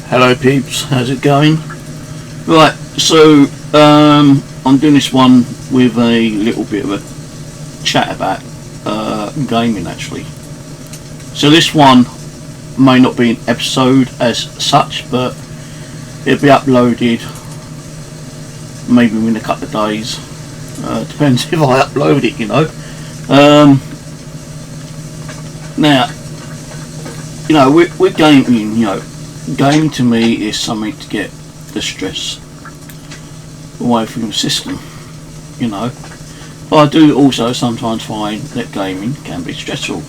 Hello peeps, how's it going? Right, so I'm doing this one with a little bit of a chat about gaming actually. So this one may not be an episode as such, but it'll be uploaded maybe within a couple of days. Depends if I upload it, you know. Now, you know, we're gaming, you know. Gaming to me is something to get the stress away from the system, you know. But I do also sometimes find that gaming can be stressful.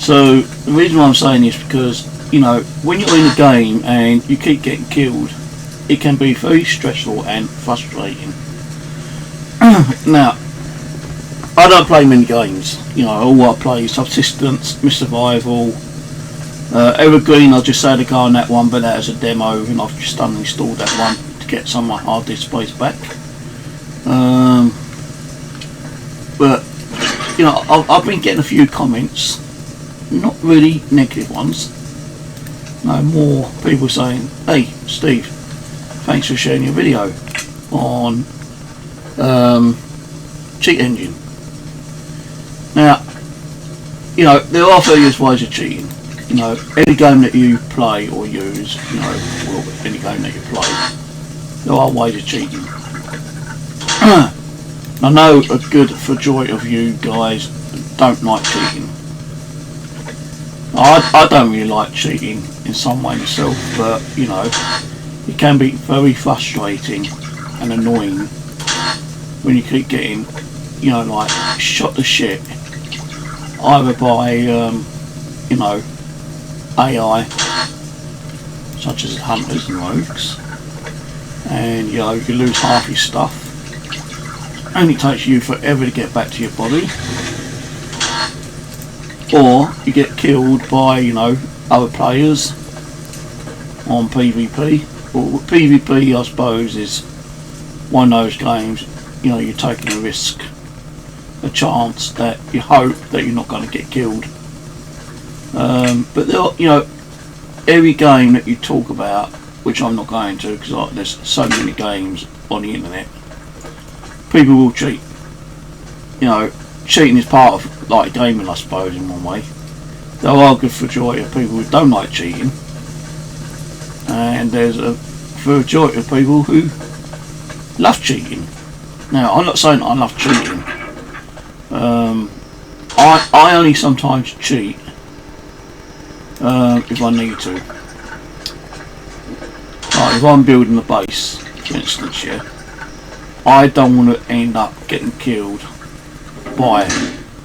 So the reason why I'm saying this is because, you know, when you're in a game and you keep getting killed, it can be very stressful and frustrating. Now, I don't play many games, you know. All I play is Subsistence, Survival. Evergreen, I just had to go on that one, but that is a demo, and I've just uninstalled that one to get some of my hard disk space back. But you know, I've been getting a few comments, not really negative ones. No, more people saying, "Hey, Steve, thanks for sharing your video on cheat engine." Now, you know, there are various ways of cheating. You know, any game that you play or use, you know, well, any game that you play, there are ways of cheating. I know a good majority of you guys don't like cheating. I don't really like cheating in some way myself, but you know, it can be very frustrating and annoying when you keep getting, you know, like shot to shit, either by, you know, AI, such as hunters and rogues, and you know, you lose half your stuff, and it takes you forever to get back to your body, or you get killed by, you know, other players on PvP. Well, PvP, I suppose, is one of those games, you know, you're taking a risk, a chance that you hope that you're not going to get killed. But there are, you know, every game that you talk about, which I'm not going to because there's so many games on the internet, people will cheat. You know, cheating is part of like gaming, I suppose, in one way. There are a good majority of people who don't like cheating, and there's a majority of people who love cheating. Now, I'm not saying I love cheating. I only sometimes cheat if I need to. Like if I'm building a base, for instance, yeah, I don't want to end up getting killed by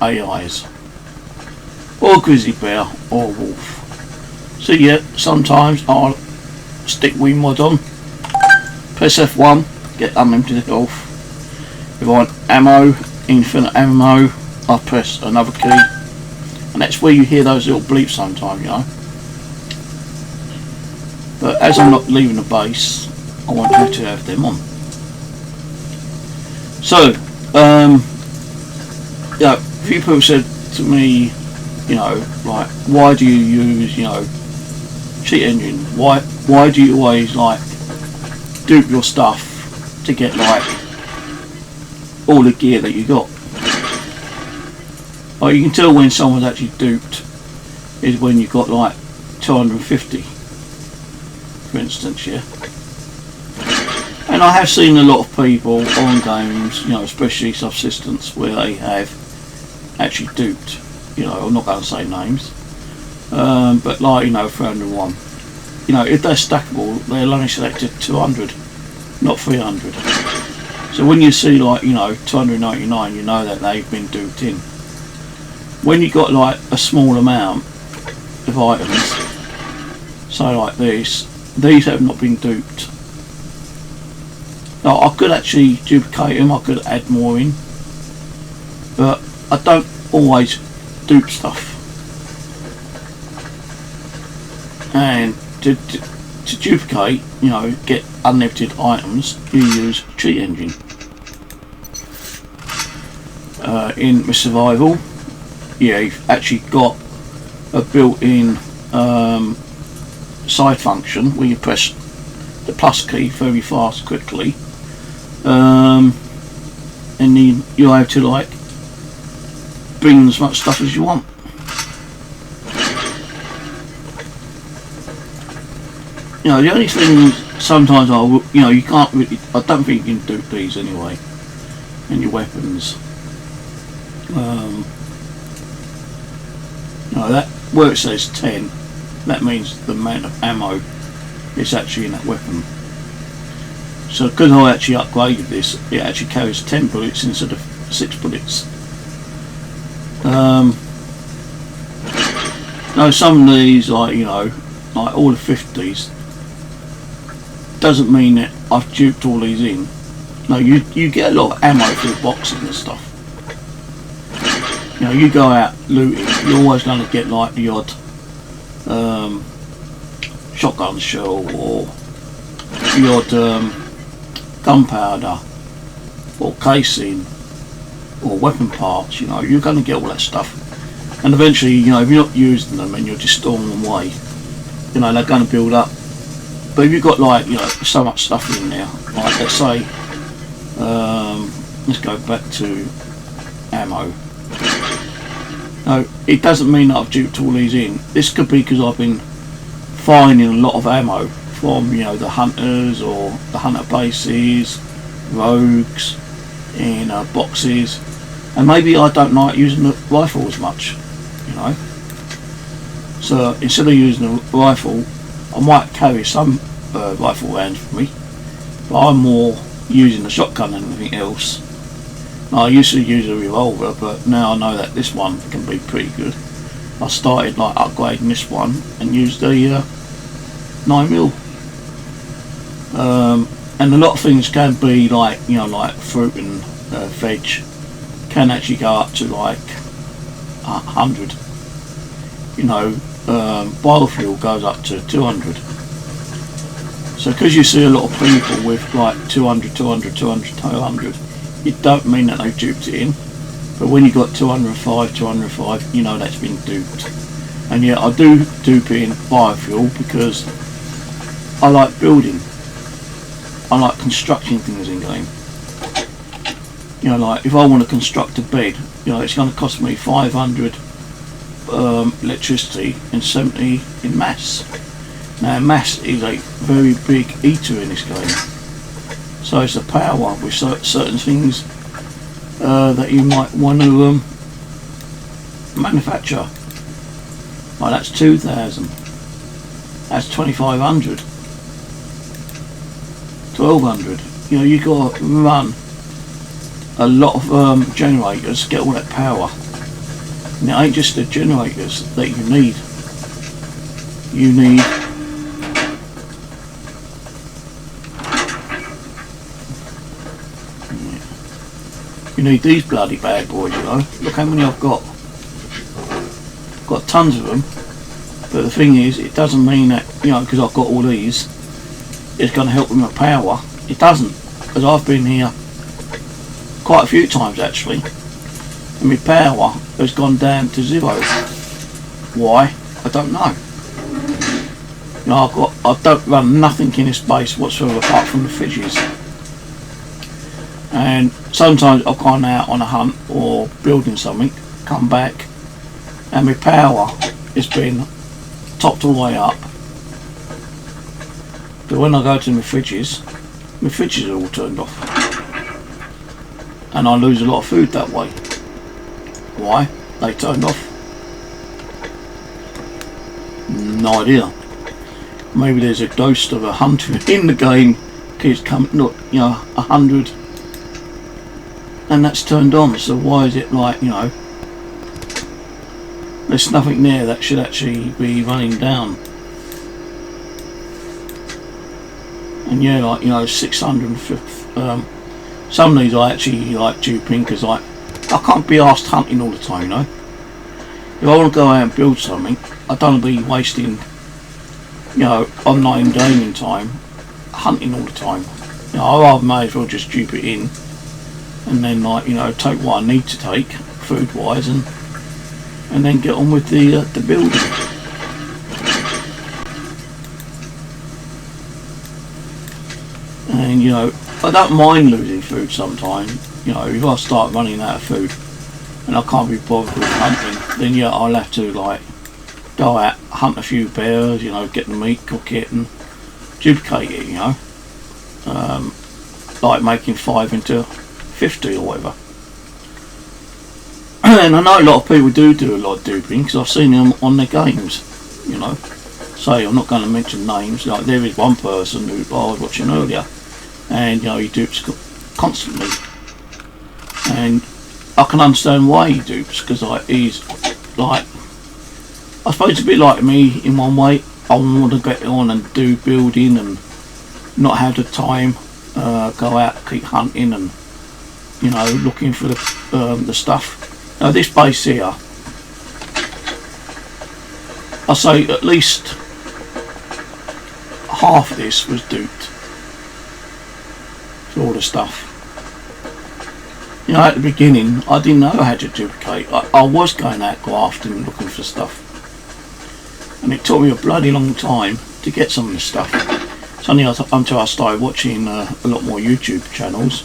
AIs or grizzly bear or wolf. So yeah, sometimes I'll stick wing mod on, press F1, get unlimited health. If I want ammo, infinite ammo, I press another key. And that's where you hear those little bleeps sometimes, you know. But as I'm not leaving the base, I want you to have them on. So, you know, a few people said to me, you know, like, why do you use, you know, cheat engine? Why do you always like dupe your stuff to get like all the gear that you got? Well, you can tell when someone's actually duped is when you've got like 250, for instance, yeah. And I have seen a lot of people on games, you know, especially Subsistence, where they have actually duped, you know, I'm not going to say names, but like, you know, 301. You know, if they're stackable, they'll only select 200, not 300. So when you see like, you know, 299, you know that they've been duped in. When you got like a small amount of items, so like these have not been duped. Now I could actually duplicate them, I could add more in, but I don't always dupe stuff. And to duplicate, you know, get unlimited items, you use cheat engine. In Survival, yeah, you've actually got a built-in side function where you press the plus key very fast, quickly, and then you'll have to like bring as much stuff as you want. You know, the only thing sometimes you can't really, I don't think you can dupe these anyway, and your weapons. No, that where it says 10, that means the amount of ammo is actually in that weapon. So because I actually upgraded this, it actually carries 10 bullets instead of 6 bullets. Now some of these, like, you know, like all the 50s, doesn't mean that I've duped all these in. No, you get a lot of ammo through boxing and stuff. You know, you go out looting, you're always going to get like the odd shotgun shell or the odd gunpowder or casing or weapon parts. You know, you're going to get all that stuff, and eventually, you know, if you're not using them and you're just storing them away, you know, they're going to build up. But if you've got, like, you know, so much stuff in there, like let's say, let's go back to ammo. No, it doesn't mean that I've duped all these in. This could be because I've been finding a lot of ammo from, you know, the hunters or the hunter bases, rogues, in boxes, and maybe I don't like using the rifle as much, you know. So instead of using a rifle, I might carry some rifle rounds for me, but I'm more using the shotgun than anything else. Now, I used to use a revolver, but now I know that this one can be pretty good. I started like upgrading this one and used the 9mm. And a lot of things can be like, you know, like fruit and veg can actually go up to like 100. You know, biofuel goes up to 200. So because you see a lot of people with like 200, 200, 200, 200, it don't mean that they've duped it in. But when you got 205, 205, you know that's been duped. And yeah, I do dupe it in biofuel because I like building. I like constructing things in game. You know, like if I want to construct a bed, you know, it's going to cost me 500 electricity and 70 in mass. Now mass is a very big eater in this game, so it's the power with certain things that you might want to manufacture. Like that's 2,000, that's 2,500, 1,200. You know, you got to run a lot of generators to get all that power. And it ain't just the generators that you need. You need these bloody bad boys, you know. Look how many I've got. I've got tons of them. But the thing is, it doesn't mean that, you know, because I've got all these, it's going to help with my power. It doesn't. Because I've been here quite a few times actually, and my power has gone down to 0. Why? I don't know. You know, I don't run nothing in this base whatsoever apart from the fridges. And sometimes I've gone out on a hunt or building something, come back, and my power has been topped all the way up. But when I go to my fridges are all turned off. And I lose a lot of food that way. Why? They turned off. No idea. Maybe there's a ghost of a hunter in the game. Kids come, look, you know, 100, and that's turned on. So why is it like, you know, there's nothing there that should actually be running down. And yeah, like, you know, 650. Some of these I actually like duping because I can't be asked hunting all the time, you know. If I want to go out and build something, I don't want to be wasting, you know, online gaming time hunting all the time. You know, I may as well just dupe it in and then, like, you know, take what I need to take food wise and then get on with the building. And you know, I don't mind losing food sometimes. You know, if I start running out of food and I can't be bothered with hunting, then yeah, I'll have to like go out, hunt a few bears, you know, get the meat, cook it and duplicate it, you know. Like making 5 into 50 or whatever. And I know a lot of people do a lot of duping because I've seen them on their games, you know. Say, I'm not going to mention names, like there is one person who I was watching earlier and you know, he dupes constantly. And I can understand why he dupes, because like, he's like, I suppose it's a bit like me in one way. I want to get on and do building and not have the time, go out, keep hunting and, you know, looking for the stuff. Now this base here, I say at least half of this was duped for all the stuff. You know, at the beginning I didn't know how to duplicate. I was going out grafting and looking for stuff, and it took me a bloody long time to get some of the stuff. It's only until I started watching a lot more YouTube channels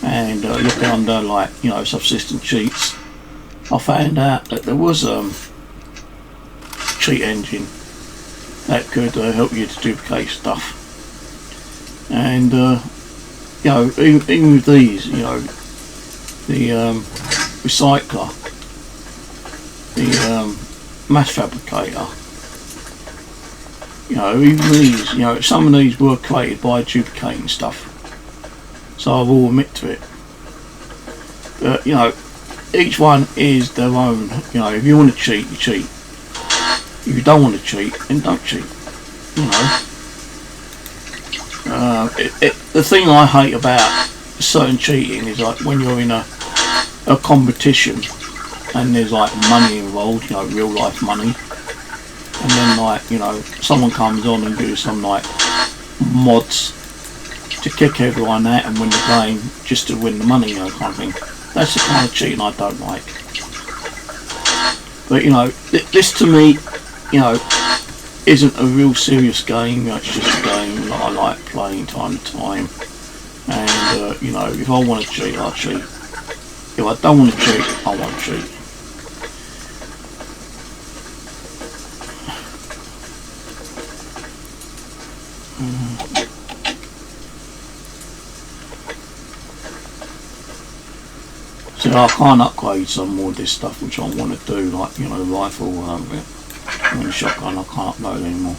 and looking under, like, you know, subsistence cheats, I found out that there was a cheat engine that could help you to duplicate stuff. And you know, even with these, you know, the recycler, the mass fabricator, you know, even these, you know, some of these were created by duplicating stuff, so I will admit to it. But you know, each one is their own. You know, if you want to cheat, you cheat. If you don't want to cheat, then don't cheat. You know, the thing I hate about certain cheating is like when you're in a competition and there's like money involved, you know, real life money, and then like, you know, someone comes on and do some like mods to kick everyone out and win the game just to win the money, you know, kind of thing. That's the kind of cheating I don't like. But you know, this to me, you know, isn't a real serious game. You know, it's just a game that I like playing time to time. And you know, if I want to cheat, I'll cheat. If I don't want to cheat, I won't cheat. So I can't upgrade some more of this stuff which I want to do, like, you know, the rifle and the shotgun. I can't upload anymore.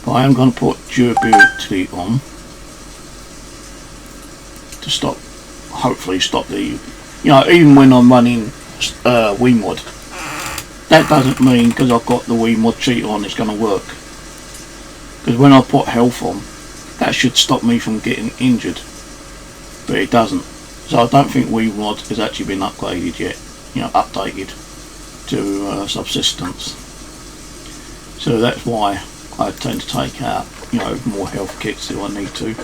But I am going to put durability on to stop, hopefully stop the, you know, even when I'm running WeMod, that doesn't mean because I've got the WeMod cheat on it's going to work. Because when I put health on, that should stop me from getting injured, but it doesn't. So I don't think WeMod has actually been upgraded yet, you know, updated to Subsistence. So that's why I tend to take out, you know, more health kits if I need to.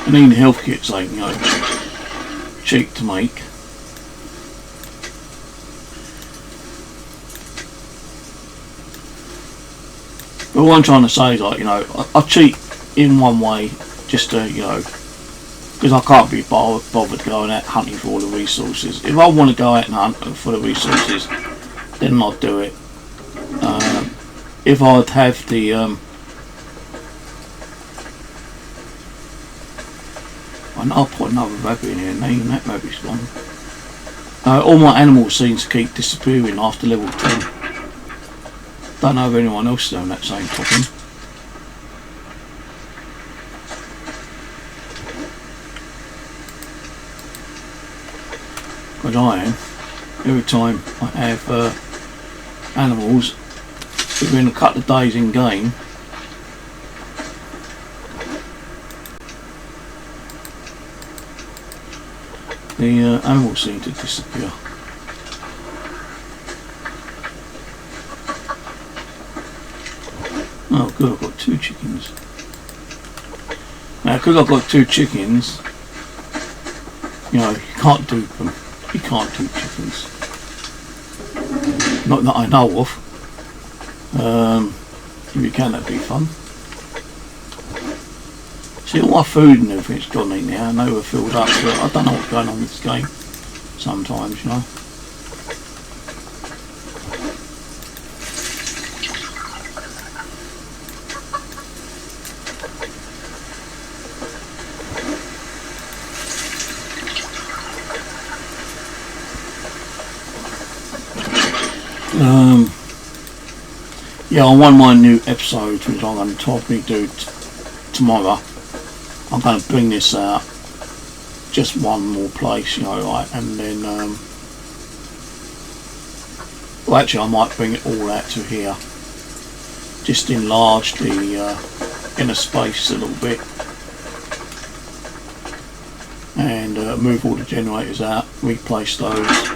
And even health kits ain't, you know, cheap to make. But what I'm trying to say is, like, you know, I cheat in one way just to, you know, because I can't be bothered going out hunting for all the resources. If I want to go out and hunt for the resources, then I'll do it. If I'd have the I know I'll put another rabbit in here, and even that rabbit's gone. All my animals seem to keep disappearing after level 10. Don't know if anyone else is doing that same problem. But I am. Every time I have animals within a couple of days in game, the animals seem to disappear. Oh good, I've got 2 chickens. Now because I've got 2 chickens, you know, you can't dupe them. You can't dupe chickens. Not that I know of. If you can, that'd be fun. See, all my food and everything's gone in now, and they were filled up, so I don't know what's going on with this game sometimes, you know. Yeah, on one of my new episodes, which I'm going to probably do tomorrow, I'm going to bring this out just one more place, you know, like, and then, well, actually I might bring it all out to here, just enlarge the inner space a little bit, and move all the generators out, replace those.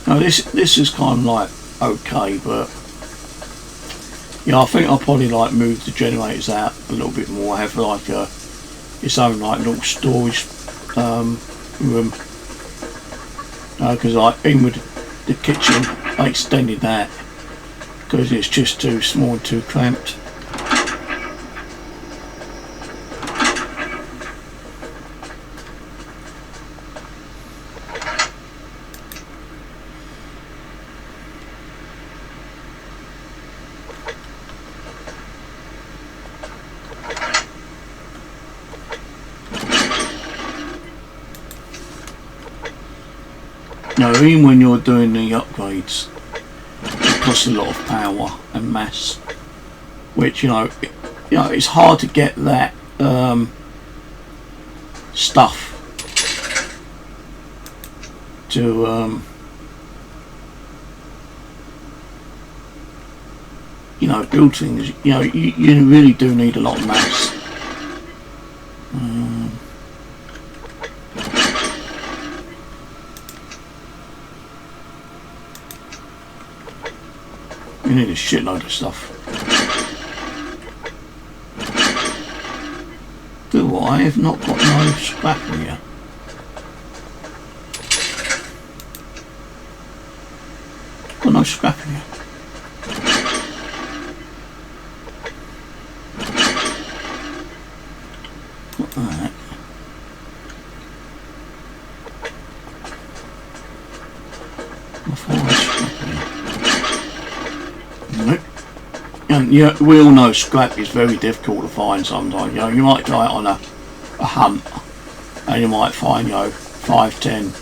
Now this is kind of like okay, but yeah, I think I'll probably like move the generators out a little bit more, have like its own like little storage room, because like in with the kitchen I extended that because it's just too small and too cramped. Now, even when you're doing the upgrades, it costs a lot of power and mass, which it's hard to get that stuff to build things. You really do need a lot of mass. You need a shitload of stuff. Do I have not got no scrap here? Got no scrap here. Got that. I thought I had scrap here. Nope. And yeah, we all know scrap is very difficult to find sometimes. You might go out on a hunt and you might find 5, 10,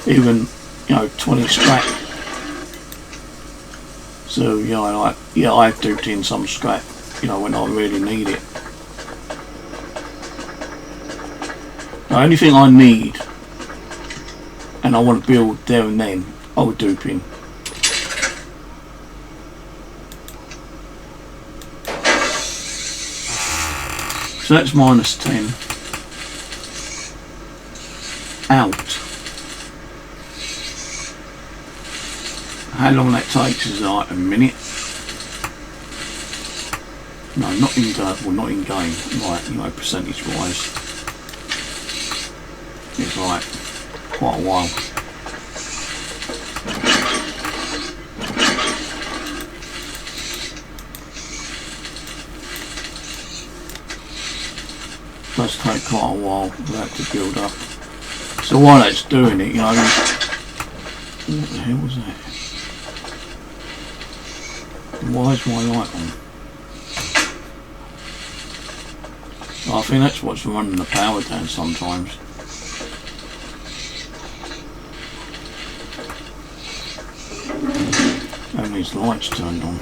even 20 scrap. So I've duped in some scrap when I really need it. The only thing I need and I want to build there and then, I would dupe in. So that's -10 out. How long that takes is like a minute. No, not in not in game. Like percentage wise, it's like quite a while. Does take quite a while for that to build up. So while that's doing it, what the hell was that? Why is my light on? I think that's what's running the power down sometimes. And these lights turned on.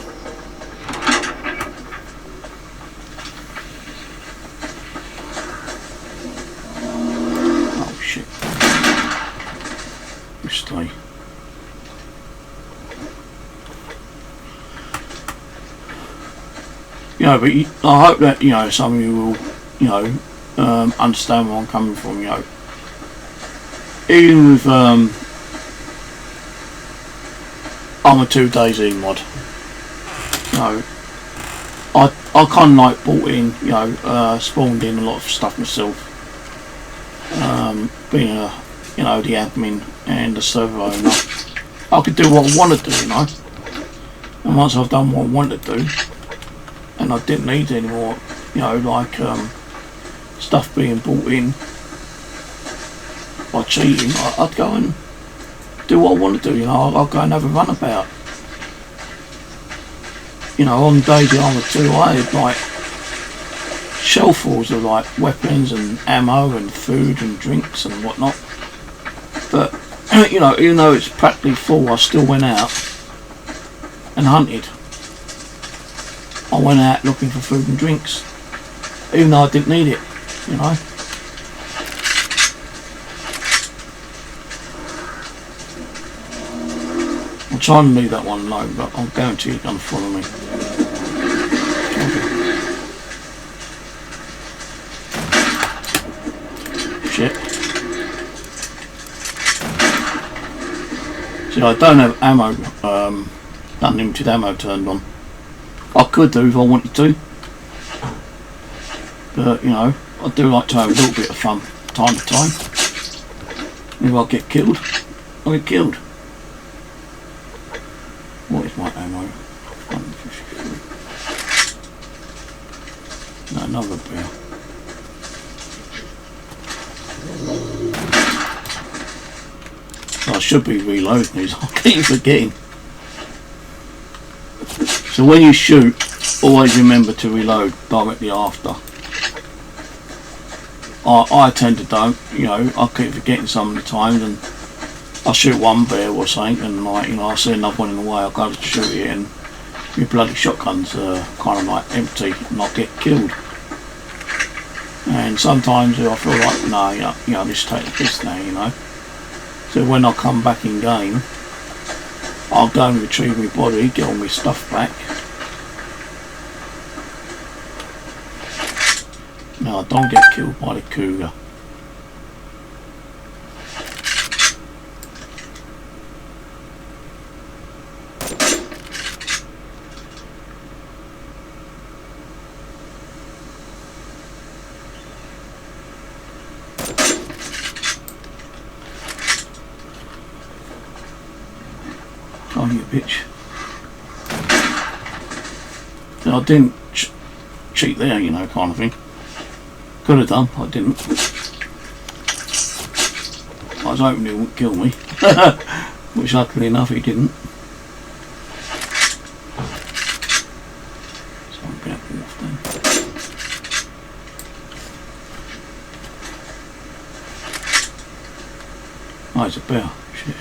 But I hope that some of you will understand where I'm coming from. Even with I'm a 2 DayZ mod. I kind of like bought in, spawned in a lot of stuff myself. Being the admin and the server owner. I could do what I want to do, you know. And once I've done what I want to do, and I didn't need any more, you know, like stuff being brought in by cheating, I'd go and do what I want to do, you know. I'll go and have a run about. You know, on days that I was too, I had like shelffuls of like weapons and ammo and food and drinks and whatnot. But you know, even though it's practically full, I still went out and hunted. I went out looking for food and drinks, even though I didn't need it, you know. I'm trying to leave that one alone, but I'll guarantee you're going to follow me. Shit. See, I don't have ammo, unlimited ammo turned on. I could do if I wanted to, but you know, I do like to have a little bit of fun time to time. If I get killed, I get killed. What is my ammo? 153. No, another bear. I should be reloading these. I keep forgetting. So when you shoot, always remember to reload directly after. I tend to don't, you know. I keep forgetting some of the times, and I shoot one bear or something, and like, you know, I see another one in the way, I'll go to shoot it, and my bloody shotgun's kind of like empty, and I'll get killed. And sometimes I feel like, no, you know, just take the piss now, you know. So when I come back in game, I'll go and retrieve my body, get all my stuff back. No, I don't get killed by the cougar. Oh, you bitch. So I didn't cheat there, you know, kind of thing. Could have done, I didn't. I was hoping he wouldn't kill me, which luckily enough he didn't. So I'm going to off then. Oh, it's a bear. Shit.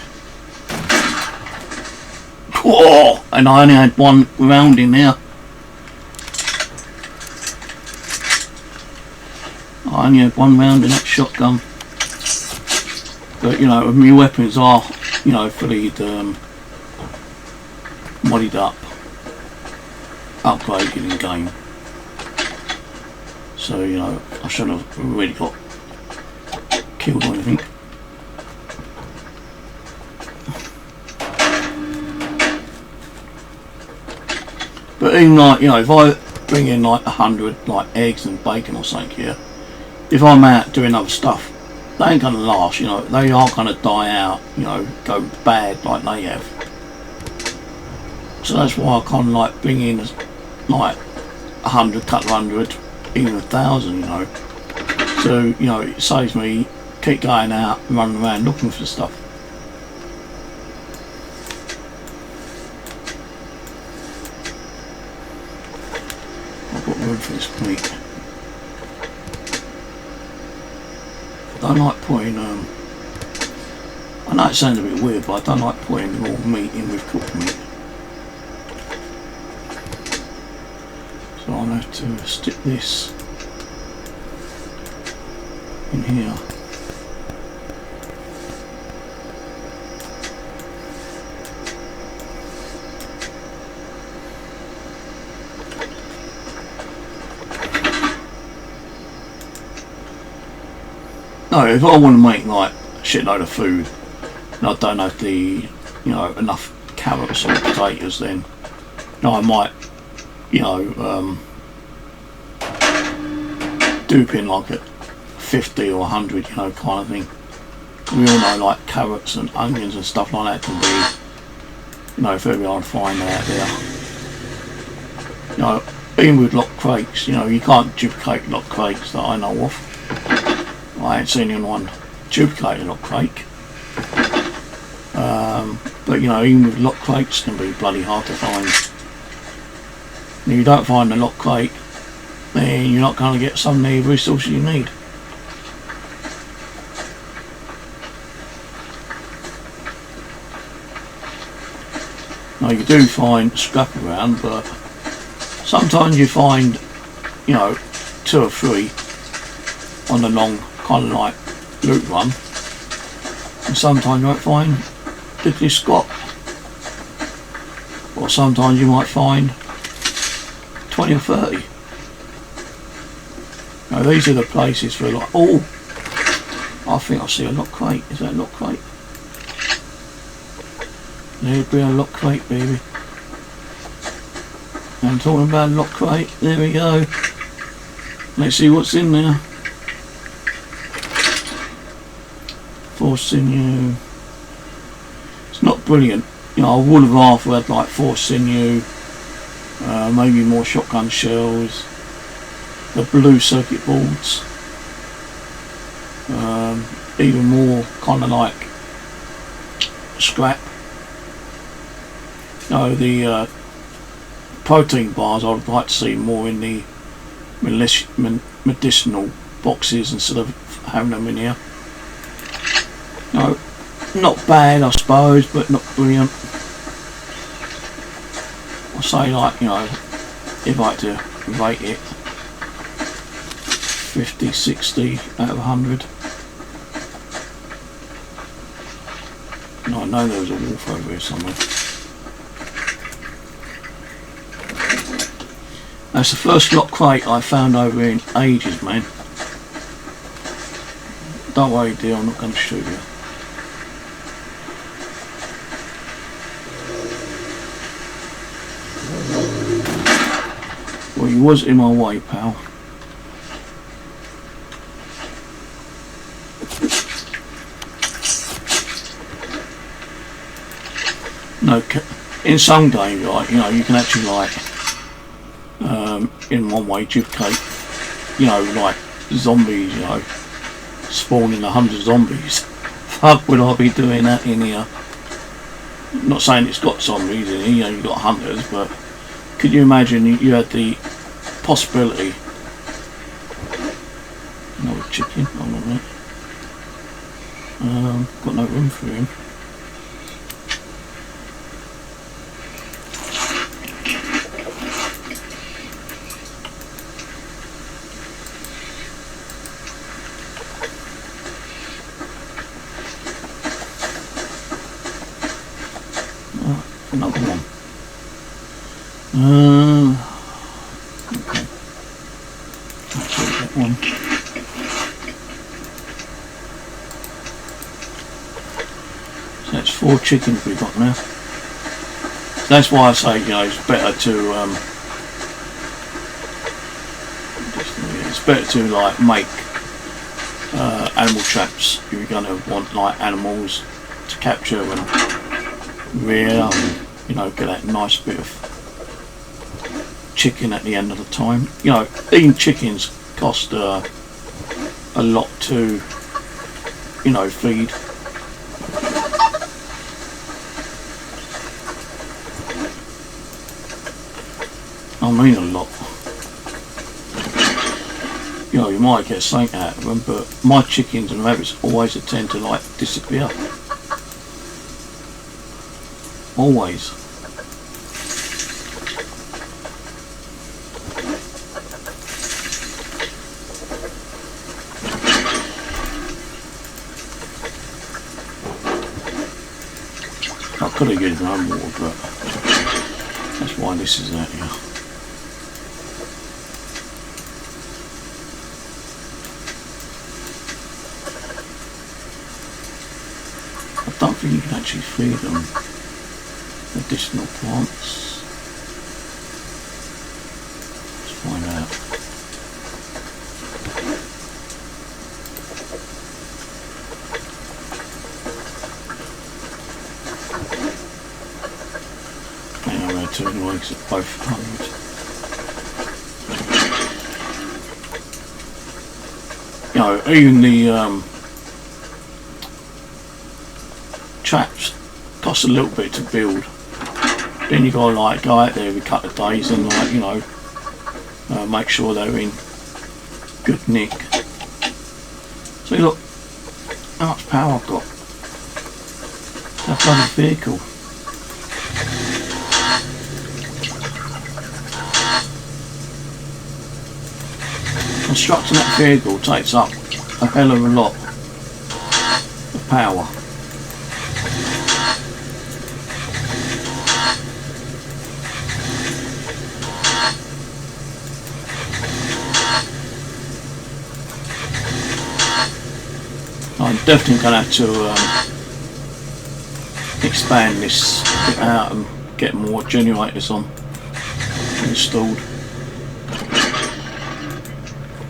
Whoa! And I only had one round in there. I only had one round in that shotgun. But you know, my weapons are, you know, fully modded up, upgraded in game. So you know, I shouldn't have really got killed or anything. But even like, you know, if I bring in like 100 like eggs and bacon or something here, if I'm out doing other stuff, they ain't gonna last, you know. They are gonna die out, you know, go bad like they have. So that's why I kind of like bring in like 100, couple of hundred, even 1,000, you know. So you know, it saves me keep going out and running around looking for stuff. I've got room for this meat. I don't like putting, I know it sounds a bit weird, but I don't like putting raw meat in with cooked meat. So I'll have to stick this in here. No, if I want to make like a shitload of food and I don't have the, you know, enough carrots or potatoes, then no, I might, you know, dupe in like a 50 or 100, you know, kind of thing. We all know like carrots and onions and stuff like that can be You know, very hard to find out there. You know, even with locked crates, you know, you can't duplicate locked crates that I know of. I ain't seen anyone duplicate a locked crate. But you know, even with locked crates can be bloody hard to find. And if you don't find the locked crate, then you're not going to get some of the resources you need. Now you do find scrap around, but sometimes you find, you know, 2 or 3 on the long kind of like loot run, and sometimes you might find diddly squat, or sometimes you might find 20 or 30. Now these are the places for like, oh, I think I see a lock crate. Is that a lock crate? There'll be a lock crate, baby. I'm talking about a lock crate. There we go. Let's see what's in there. Force sinew. It's not brilliant. You know, I would have rather had like force sinew, maybe more shotgun shells, the blue circuit boards, even more kind of like scrap. No, the protein bars I would like to see more in the medicinal boxes instead of having them in here. No, not bad I suppose, but not brilliant. I'll say, like, you know, if I had to rate it, 50, 60 out of 100. No, I know there was a wolf over here somewhere. That's the first lock crate I found over in ages, man. Don't worry, dear, I'm not going to shoot you. Well, he was in my way, pal. No, in some games, like, you know, you can actually, like, in one way duplicate, you know, like zombies, you know, spawning 100 zombies. Fuck would I be doing that in here? I'm not saying it's got zombies in here, you know, you've got hunters, but could you imagine you had the possibility? Another chicken, hold on a minute. Got no room for him. Another one. Okay. I'll take that one. So that's 4 chickens we've got now. That's why I say, you know, it's better to like make animal traps if you're going to want like animals to capture and rear, and, you know, get that nice bit of chicken at the end of the time. You know, even chickens cost a lot to, you know, feed. I mean a lot. You know, you might get something out of them, but my chickens and rabbits always tend to like disappear. Always. I could have given them more, but that's why this is out here. I don't think you can actually feed them additional plants. Let's find out. to anyway, because it's both 100. You know, even the traps cost a little bit to build. Then you gotta like go out there every couple of days and like, you know, make sure they're in good nick. So look how much power I've got. That bloody vehicle. Constructing that vehicle takes up a hell of a lot of power. I'm definitely going to have to expand this bit out and get more generators on installed.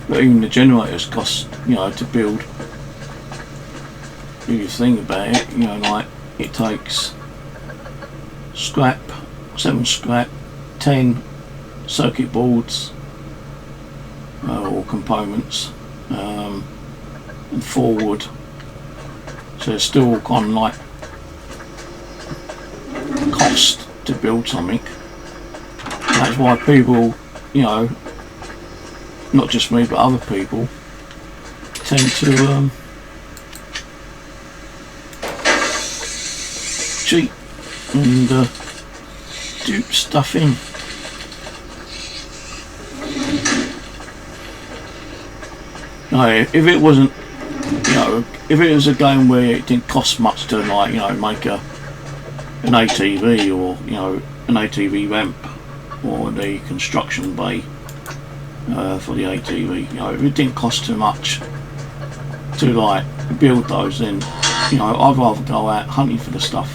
But even the generators cost, you know, to build. If you think about it, you know, like it takes scrap, 7 scrap, 10 circuit boards or components, and 4 wood. So it's still kind of like cost to build something. That's why people, you know, not just me but other people, tend to cheat and dupe stuff in. No, if it wasn't, you know, if it was a game where it didn't cost much to, like, you know, make an ATV, or, you know, an ATV ramp, or the construction bay for the ATV, you know, if it didn't cost too much to like build those, then, you know, I'd rather go out hunting for the stuff.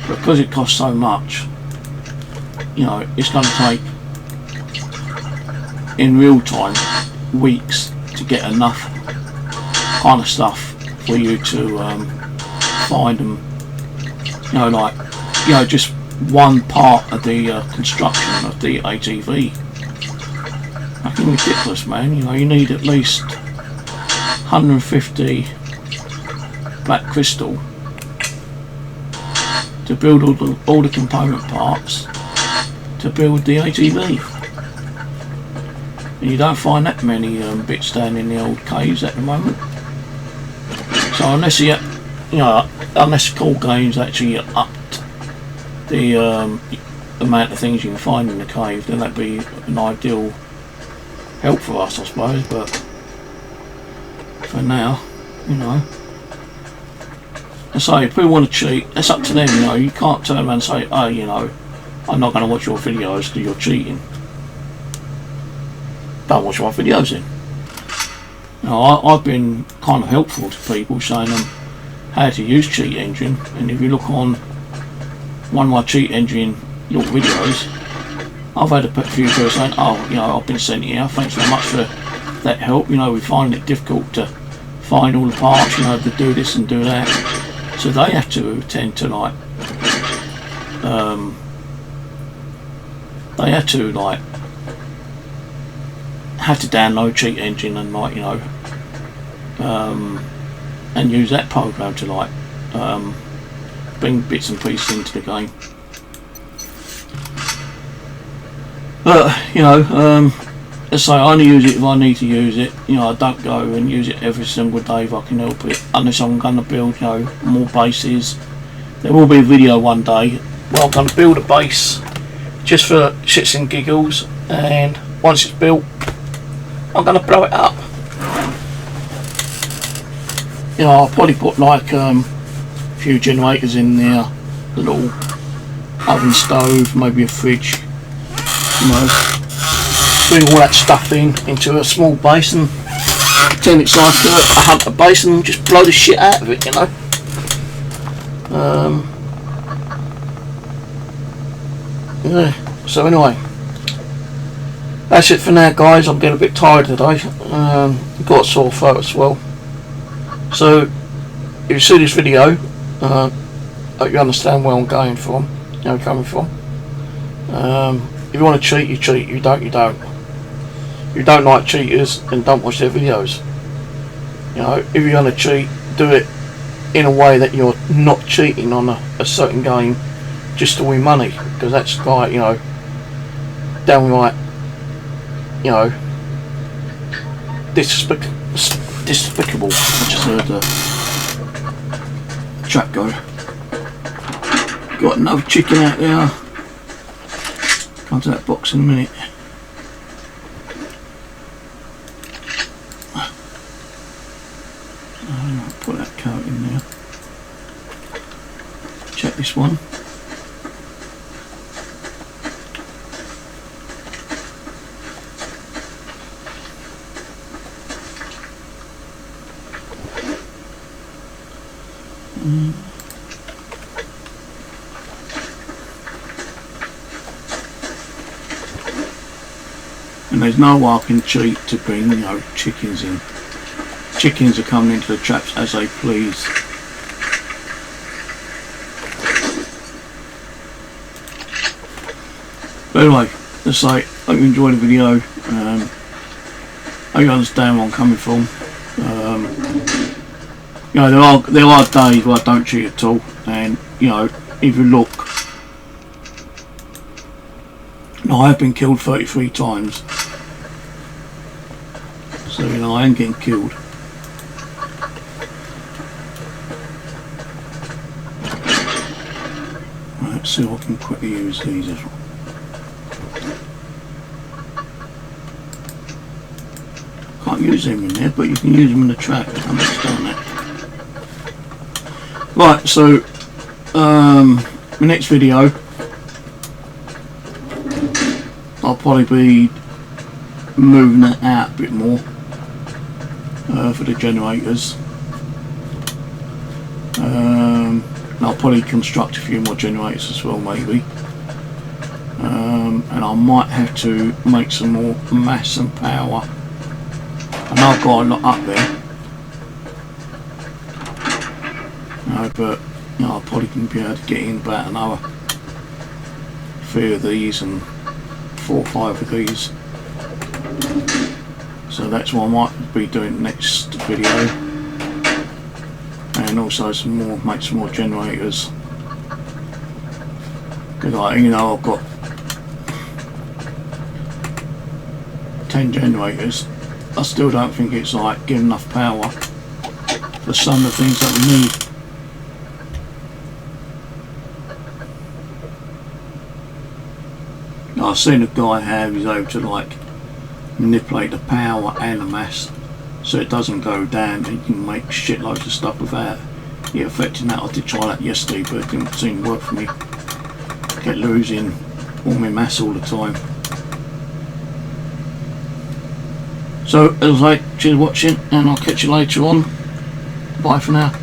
But because it costs so much, you know, it's going to take in real time weeks to get enough kind of stuff for you to find them, you know, like, you know, just one part of the construction of the ATV. Fucking ridiculous, man. You know, you need at least 150 black crystal to build all the component parts to build the ATV. And you don't find that many bits down in the old caves at the moment. So unless you know, unless Core Games actually upped the amount of things you can find in the cave, then that'd be an ideal help for us, I suppose. But for now, you know, I say if people want to cheat, that's up to them. You know, you can't turn around and say, oh, you know, I'm not going to watch your videos because you're cheating. Don't watch my videos then. You know, I've been kind of helpful to people, showing them how to use Cheat Engine, and if you look on one of my Cheat Engine little videos, I've had a few people saying, oh, you know, I've been sent here, thanks very much for that help. You know, we find it difficult to find all the parts, you know, to do this and do that. So they have to tend to like, they have to like, have to download Cheat Engine and like, you know, and use that program to like bring bits and pieces into the game. But you know, let's say I only use it if I need to use it. You know, I don't go and use it every single day if I can help it, unless I'm going to build, you know, more bases. There will be a video one day where I'm going to build a base just for shits and giggles, and once it's built, I'm going to blow it up. You know, I'll probably put like a few generators in there, a little oven stove, maybe a fridge. You know, bring all that stuff into a small basin, pretend it's like a hunter basin, and just blow the shit out of it, you know. Yeah. So anyway, that's it for now, guys. I'm getting a bit tired today. Got a sore throat as well. So if you see this video, hope you understand where I'm going from, you know, coming from. If you want to cheat, you cheat. You don't, you don't. If you don't like cheaters, then don't watch their videos. You know, if you're going to cheat, do it in a way that you're not cheating on a certain game just to win money, because that's like, you know, downright, you know, despicable. I just heard the trap go. Got another chicken out there. Come to that box in a minute. Put that carrot in there. Check this one. And there's no way I can cheat to bring, you know, chickens in. Chickens are coming into the traps as they please. But anyway, let's say, hope you enjoyed the video. Hope you understand where I'm coming from. You know, there are days where I don't cheat at all, and you know, if you look, I have been killed 33 times. So you know, I am getting killed. Right, let's see if I can quickly use these as well. Can't use them in there, but you can use them in the trap. I understand that. Right, so the next video I'll probably be moving it out a bit more for the generators. And I'll probably construct a few more generators as well, maybe. And I might have to make some more mass and power. I know I've got a lot up there. But you know, I probably can be able to get in about another 3 of these and 4 or 5 of these. So that's what I might be doing next video, and also some more, make some more generators. Because you know, I've got 10 generators. I still don't think it's like giving enough power for some of the things that we need. I've seen a guy have, he's able to like manipulate the power and the mass so it doesn't go down, and you can make shitloads of stuff without it affecting that. I did try that yesterday, but it didn't seem to work for me. I kept losing all my mass all the time. So as I say, cheers for watching, and I'll catch you later on. Bye for now.